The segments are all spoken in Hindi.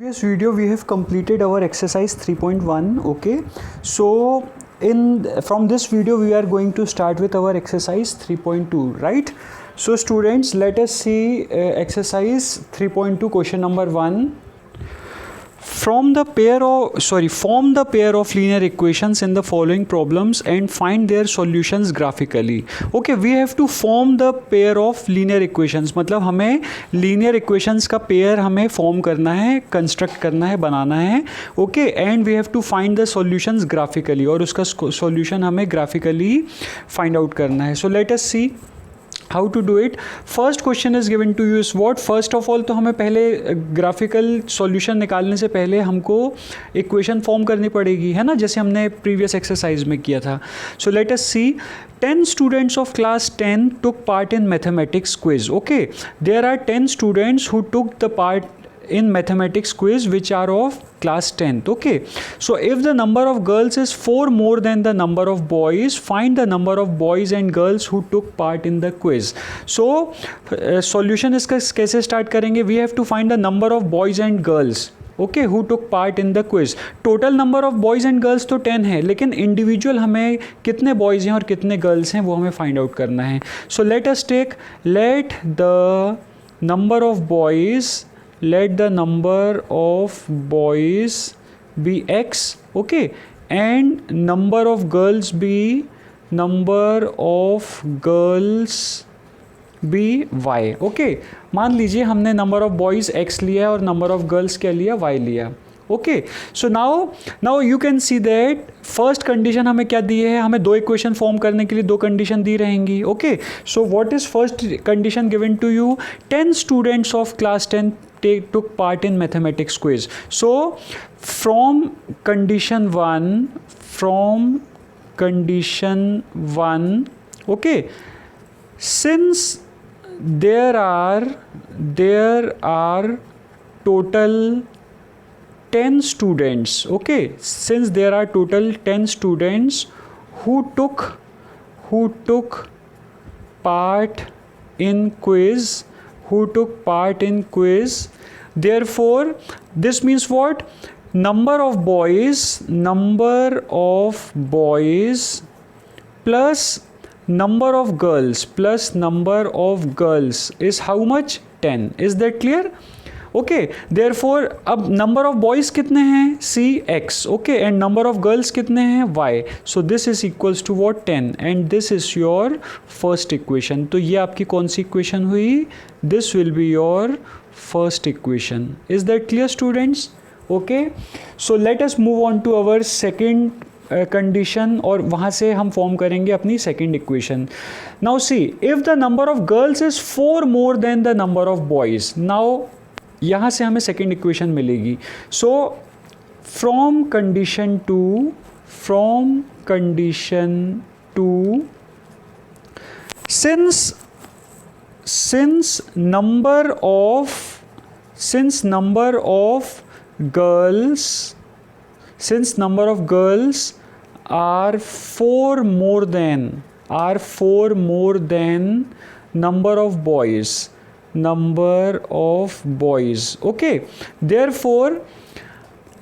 Previous video we have completed our exercise 3.1. okay, so from this video we are going to start with our exercise 3.2, right? So students, let us see exercise 3.2 question number 1. Form the pair of linear equations in the following problems and find their solutions graphically. Okay, we have to form the pair of linear equations. मतलब हमें linear equations का pair हमें form करना है, construct करना है, बनाना है. Okay, and we have to find the solutions graphically. और उसका solution हमें graphically find out करना है. So let us see how to do it. First question is given to you is what? First of all तो हमें पहले graphical solution निकालने से पहले हमको equation form करनी पड़ेगी, है ना, जैसे हमने previous exercise में किया था. So let us see. 10 students of class 10 took part in mathematics quiz. Okay, there are 10 students who took the part in mathematics quiz which are of class 10th. okay, so if the number of girls is 4 more than the number of boys, find the number of boys and girls who took part in the quiz. So solution इसका कैसे start करेंगे? We have to find the number of boys and girls, okay, who took part in the quiz. Total number of boys and girls तो 10 है, लेकिन इंडिविजुअल हमें कितने बॉयज़ हैं और कितने गर्ल्स हैं वो हमें फाइंड आउट करना है. So let us take, let the number of boys, let the number of boys be x, okay, and number of girls be y. okay, मान लीजिए हमने नंबर ऑफ बॉयज़ x लिया और नंबर ऑफ गर्ल्स क्या लिया, y लिया. Okay, so now you can see that first condition हमें क्या दी है, हमें दो इक्वेशन फॉर्म करने के लिए दो कंडीशन दी रहेंगी. Okay, so what is first condition given to you? 10 students of class 10 took part in mathematics quiz. So from condition 1, okay, since there are total 10 students, okay, since there are total 10 students who took part in quiz, therefore this means what? Number of boys plus number of girls is how much? 10. is that clear? Okay, therefore अब नंबर ऑफ बॉयज़ कितने हैं? x, okay, and number of girls कितने हैं? y. So this is equals to what? 10, and this is your first equation. तो ये आपकी कौन सी इक्वेशन हुई? This will be your first equation. Is that clear students? Okay, so let us move on to our second condition, और वहाँ से हम फॉर्म करेंगे अपनी second equation. Now see, if the number of girls is 4 more than the number of boys, now यहाँ से हमें सेकेंड इक्वेशन मिलेगी. So from condition two, since number of girls are 4 more than number of boys, okay, therefore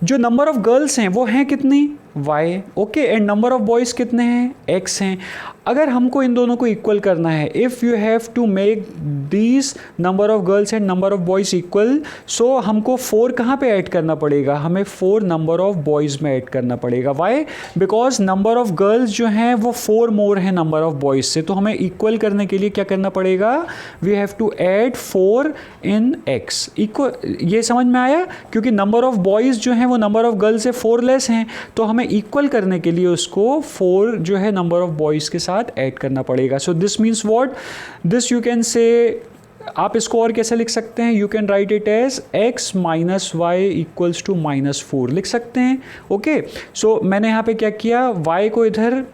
जो नंबर ऑफ गर्ल्स हैं वो हैं कितनी? y, okay, and number of boys कितने हैं? x हैं. अगर हमको इन दोनों को इक्वल करना है, if you have to make these number of girls and number of boys equal, so हमको 4 कहाँ पे ऐड करना पड़ेगा? हमें 4 नंबर ऑफ बॉयज़ में ऐड करना पड़ेगा. Why? Because number of girls जो हैं वो 4 मोर हैं नंबर ऑफ बॉयज़ से. तो हमें इक्वल करने के लिए क्या करना पड़ेगा? We have to add 4 in x. Equal, ये समझ में आया? क्योंकि नंबर ऑफ बॉयज़ जो हैं वो नंबर ऑफ गर्ल्स से 4 लेस हैं, तो हमें इक्वल करने के लिए उसको 4 जो है नंबर ऑफ बॉयज़ के साथ ऐड करना पड़ेगा. So this means what? This you can say, आप इसको और कैसे लिख सकते हैं? You can write it as x minus y equals to -4 लिख सकते हैं. ओके, सो मैंने यहाँ पे क्या किया? y को इधर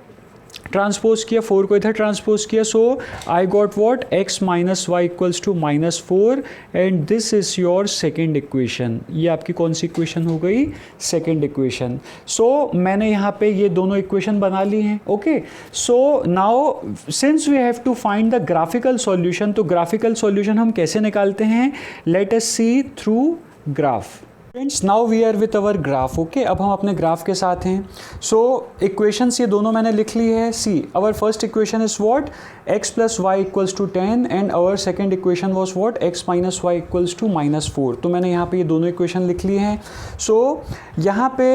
ट्रांसपोज किया, 4 को इधर ट्रांसपोज किया. So I got what? x minus y equals to -4, and this is your second equation. ये आपकी कौन सी इक्वेशन हो गई? Second equation. सो मैंने यहाँ पे ये दोनों इक्वेशन बना ली हैं. Okay, so now since we have to find the graphical solution, तो ग्राफिकल सॉल्यूशन हम कैसे निकालते हैं? Let us see through graph. Friends now we are with our graph okay, अब हम अपने ग्राफ के साथ हैं. सो इक्वेशंस ये दोनों मैंने लिख ली है. See our first equation is what x plus y equals to 10 and our second equation was what x minus y equals to -4. तो मैंने यहाँ पे ये दोनों इक्वेशन लिख ली हैं. सो यहाँ पे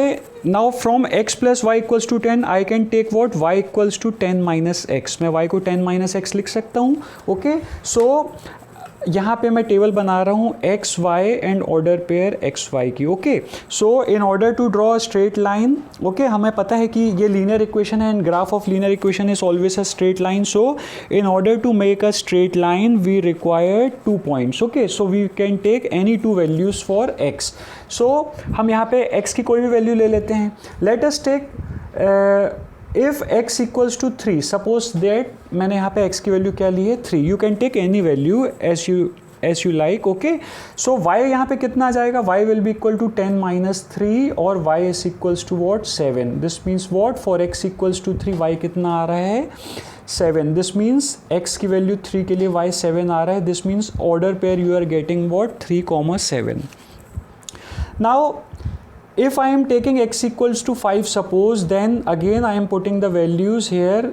now from x plus y equals to 10 I can take what y equals to 10 minus x. मैं y को 10 माइनस एक्स लिख सकता हूँ. ओके सो यहाँ पे मैं टेबल बना रहा हूँ x y and order pair x y की. Okay so in order to draw a straight line, okay हमें पता है कि ये लीनियर इक्वेशन है and graph of linear equation is always a straight line. So in order to make a straight line we require 2 points. Okay so we can take any 2 values for x. So हम यहाँ पे एक्स की कोई भी वैल्यू ले लेते हैं. Let us take if x equals to 3, suppose that मैंने यहाँ पे x की वैल्यू क्या ली है 3. you can take any value as you like. okay so y यहाँ पे कितना आ जाएगा, y will be equal to 10 minus 3 और y is equals to what 7. this means what for x equals to 3 y कितना आ रहा है 7. this means x की वैल्यू 3 के लिए y 7 आ रहा है. this means order pair you are getting what 3,7. now if I am taking x equals to 5 suppose, then again I am putting the values here.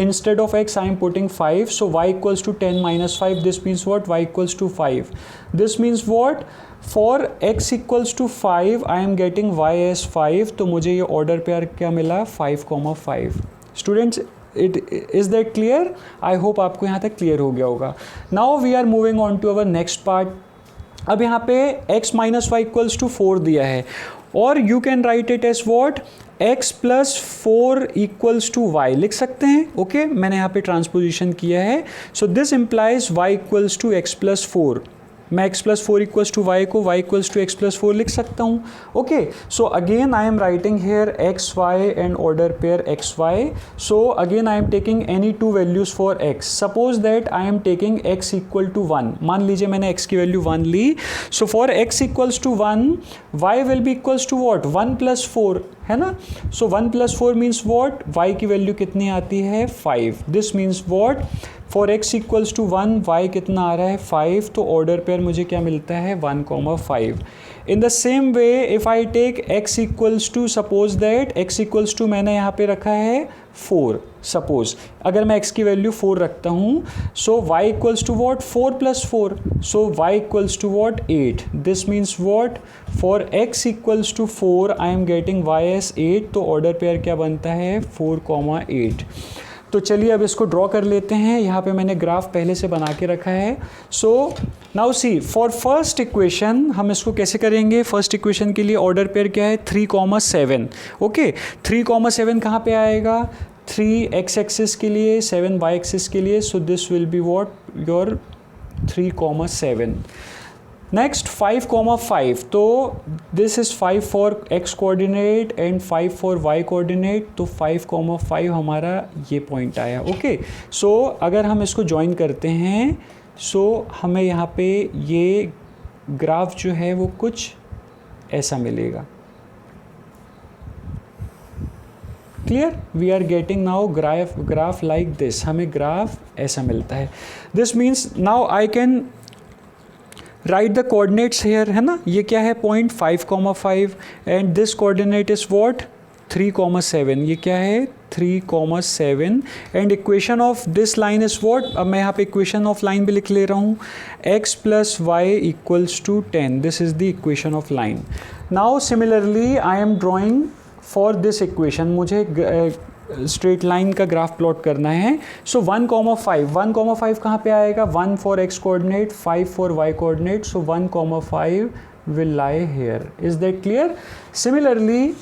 Instead of x I am putting 5. so y equals to 10 minus 5. this means what y equals to 5. this means what for x equals to 5 I am getting y as 5. तो मुझे ये order pair क्या मिला 5,5. Students is that clear? I hope आपको यहाँ तक clear हो गया होगा. Now we are moving on to our next part. अब यहाँ पे x minus y equals to 4 दिया है और you can write it as what x plus 4 equals to y लिख सकते हैं. ओके मैंने यहाँ पे ट्रांसपोजिशन किया है. So this implies y equals to x plus 4. मैं x plus 4 equals to y को y equals to x plus 4 लिख सकता हूँ. Okay so again I am writing here x y and order pair x y. So again I am taking any 2 values for x. Suppose that I am taking x equal to 1. मान लीजिए मैंने x की value 1 Lee. So for x equals to 1 y will be equals to what 1 plus 4 है ना. So 1 plus 4 means what y की वैल्यू कितनी आती है 5. This means what for x equals to 1 y कितना आ रहा है 5. तो ऑर्डर पेयर मुझे क्या मिलता है 1,5. In the same way if I take x equals to suppose that x equals to मैंने यहाँ पे रखा है 4. सपोज अगर मैं x की वैल्यू 4 रखता हूँ so y equals to what 4 plus 4. So y equals to what 8. This means what for x equals to 4 I am getting y as 8. तो ऑर्डर पेयर क्या बनता है 4,8. तो चलिए अब इसको ड्रॉ कर लेते हैं. यहाँ पे मैंने ग्राफ पहले से बना के रखा है. So now see for first equation हम इसको कैसे करेंगे. फर्स्ट इक्वेशन के लिए ऑर्डर पेयर क्या है 3,7. ओके 3,7 कहाँ पे आएगा 3 x एक्सिस के लिए 7 y एक्सिस के लिए. So this will be what your 3,7. Next 5,5. तो this is 5 for x coordinate and 5 for y coordinate. तो 5,5 हमारा ये पॉइंट आया. ओके सो अगर हम इसको ज्वाइन करते हैं सो हमें यहाँ पे ये ग्राफ जो है वो कुछ ऐसा मिलेगा. Clear we are getting now graph like this. हमें ग्राफ ऐसा मिलता है. This means now I can write the coordinates here है ना. ये क्या है point 5,5 and this coordinate is what 3,7. ये क्या है 3,7 and equation of this line is what. अब मैं यहाँ पे इक्वेशन ऑफ लाइन भी लिख ले रहा हूँ x plus y equals to 10. This is the equation of line. Now similarly I am drawing for this equation. मुझे स्ट्रेट लाइन का ग्राफ प्लॉट करना है. सो 1,5 कहाँ पे आएगा 1 for x coordinate 5 for y coordinate. So 1,5 will lie here. Is that clear. Similarly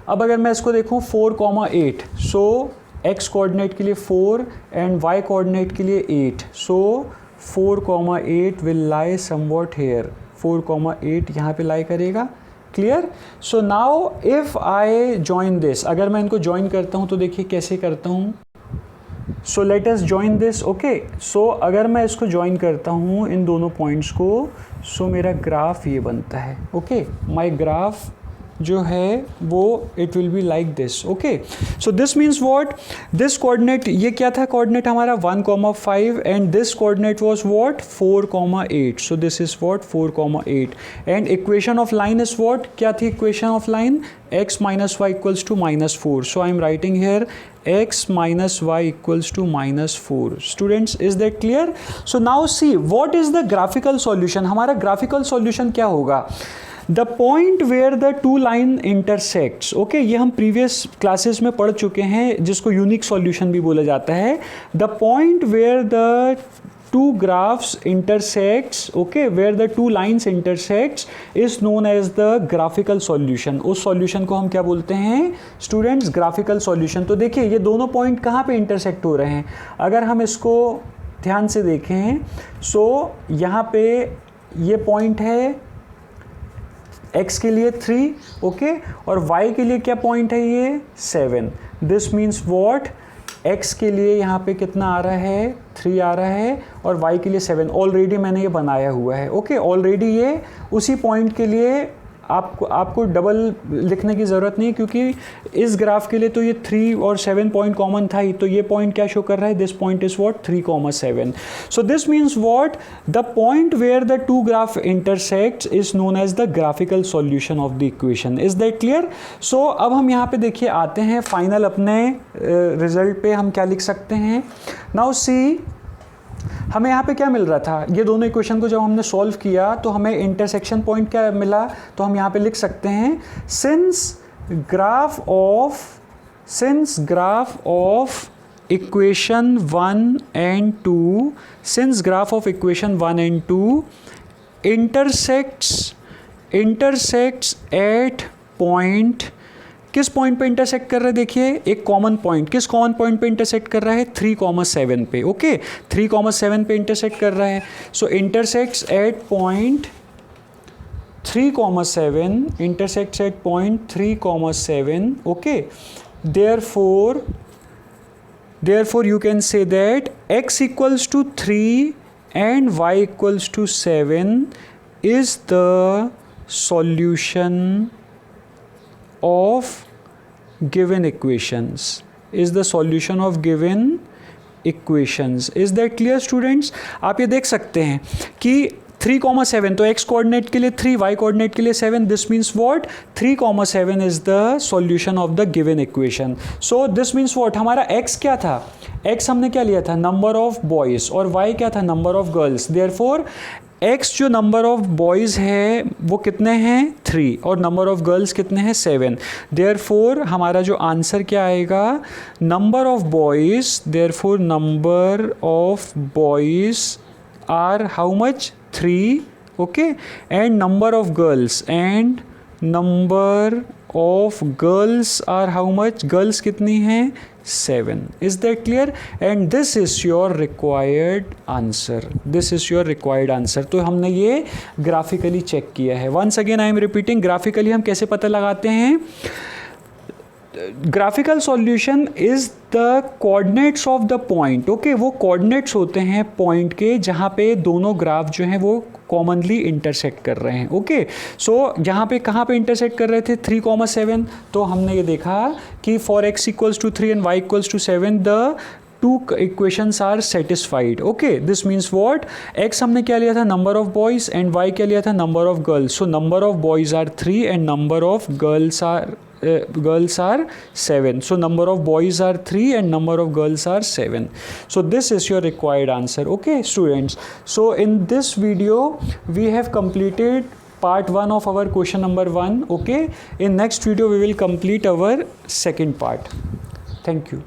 अब अगर मैं इसको देखूँ 4,8. सो x कोऑर्डिनेट के लिए 4 एंड y कोऑर्डिनेट के लिए 8. सो 4,8 विल लाई समवॉट हेयर. 4,8 यहाँ पे लाई करेगा. Clear. So now if I join this. अगर मैं इनको ज्वाइन करता हूँ तो देखिए कैसे करता हूँ. सो let us join this. Okay so अगर मैं इसको ज्वाइन करता हूँ इन दोनों पॉइंट्स को सो मेरा ग्राफ ये बनता है. ओके माय ग्राफ जो है वो it will be like this. Okay, so this means what, this coordinate, ये क्या था कोऑर्डिनेट हमारा 1,5 and this coordinate was what 4,8. So this is what 4,8 and equation of line is what, क्या थी equation of line, x minus y equals to -4. So I am writing here x minus y equals to -4. Students, is that clear? So now see what is the graphical solution. हमारा graphical solution क्या होगा, the point where the two line intersects. okay, ये हम previous classes में पढ़ चुके हैं, जिसको unique solution भी बोला जाता है. the point where the two graphs intersects, okay, where the two lines intersects is known as the graphical solution. उस solution को हम क्या बोलते हैं students, graphical solution. तो देखिए ये दोनों point कहाँ पे intersect हो रहे हैं, अगर हम इसको ध्यान से देखें, so यहाँ पे ये point है x के लिए 3, ओके, और y के लिए क्या पॉइंट है ये 7. दिस मीन्स व्हाट, x के लिए यहाँ पे कितना आ रहा है 3 आ रहा है और y के लिए 7. ऑलरेडी मैंने ये बनाया हुआ है. ओके, ऑलरेडी ये उसी पॉइंट के लिए आपको डबल लिखने की ज़रूरत नहीं, क्योंकि इस ग्राफ के लिए तो ये 3 और 7 पॉइंट कॉमन था ही, तो ये पॉइंट क्या शो कर रहा है, this point is what 3,7. So this means what, the point where the two graph intersects is known as the graphical solution of the equation. Is that clear? So अब हम यहाँ पे देखिए आते हैं फाइनल अपने रिजल्ट पे, हम क्या लिख सकते हैं. नाउ सी, हमें यहाँ पे क्या मिल रहा था, ये दोनों इक्वेशन को जब हमने सॉल्व किया तो हमें इंटरसेक्शन पॉइंट क्या मिला, तो हम यहाँ पे लिख सकते हैं since graph of equation 1 and 2, since graph of equation 1 and 2 intersects at point, किस पॉइंट पे इंटरसेक्ट कर रहा है, देखिए एक कॉमन पॉइंट, किस कॉमन पॉइंट पे इंटरसेक्ट कर रहा है 3,7 पे. ओके, 3,7 पे इंटरसेक्ट कर रहा है. So intersects at point 3,7, intersects at point 3,7. Okay, therefore you can say that x equals to 3 and y equals to 7 is the solution of given equations, is the solution of given equations. is that clear students? आप ये देख सकते हैं कि 3,7, तो x कोऑर्डिनेट के लिए 3, y कोऑर्डिनेट के लिए 7. This means what, 3,7 is the solution of the given equation. So this means what, हमारा x क्या था, x हमने क्या लिया था नंबर ऑफ बॉयज़ और y क्या था number of girls. Therefore x जो नंबर ऑफ बॉयज़ है वो कितने हैं 3 और नंबर ऑफ गर्ल्स कितने हैं 7. देयरफॉर हमारा जो आंसर क्या आएगा, number of boys, therefore number of boys are how much 3, okay, and number of girls, and number of girls are how much, girls कितनी हैं 7. is that clear? and this is your required answer. this is your required answer. तो हमने ये ग्राफिकली चेक किया है. once again I am repeating, graphically हम कैसे पता लगाते हैं, graphical solution is the coordinates of the point. Okay, वो कोऑर्डिनेट्स होते हैं पॉइंट के जहाँ पे दोनों ग्राफ जो हैं वो कॉमनली इंटरसेक्ट कर रहे हैं. ओके, सो यहाँ पे कहाँ पे इंटरसेक्ट कर रहे थे 3,7, तो हमने ये देखा कि for x equals to 3 and y equals to 7 the two equations are satisfied. okay, this means what, x हमने क्या लिया था number of boys and y क्या लिया था number of girls. so number of boys are 3 and number of girls are 7. so number of boys are 3 and number of girls are 7. so this is your required answer. okay students, so in this video we have completed part 1 of our question number 1. okay, in next video we will complete our second part. thank you.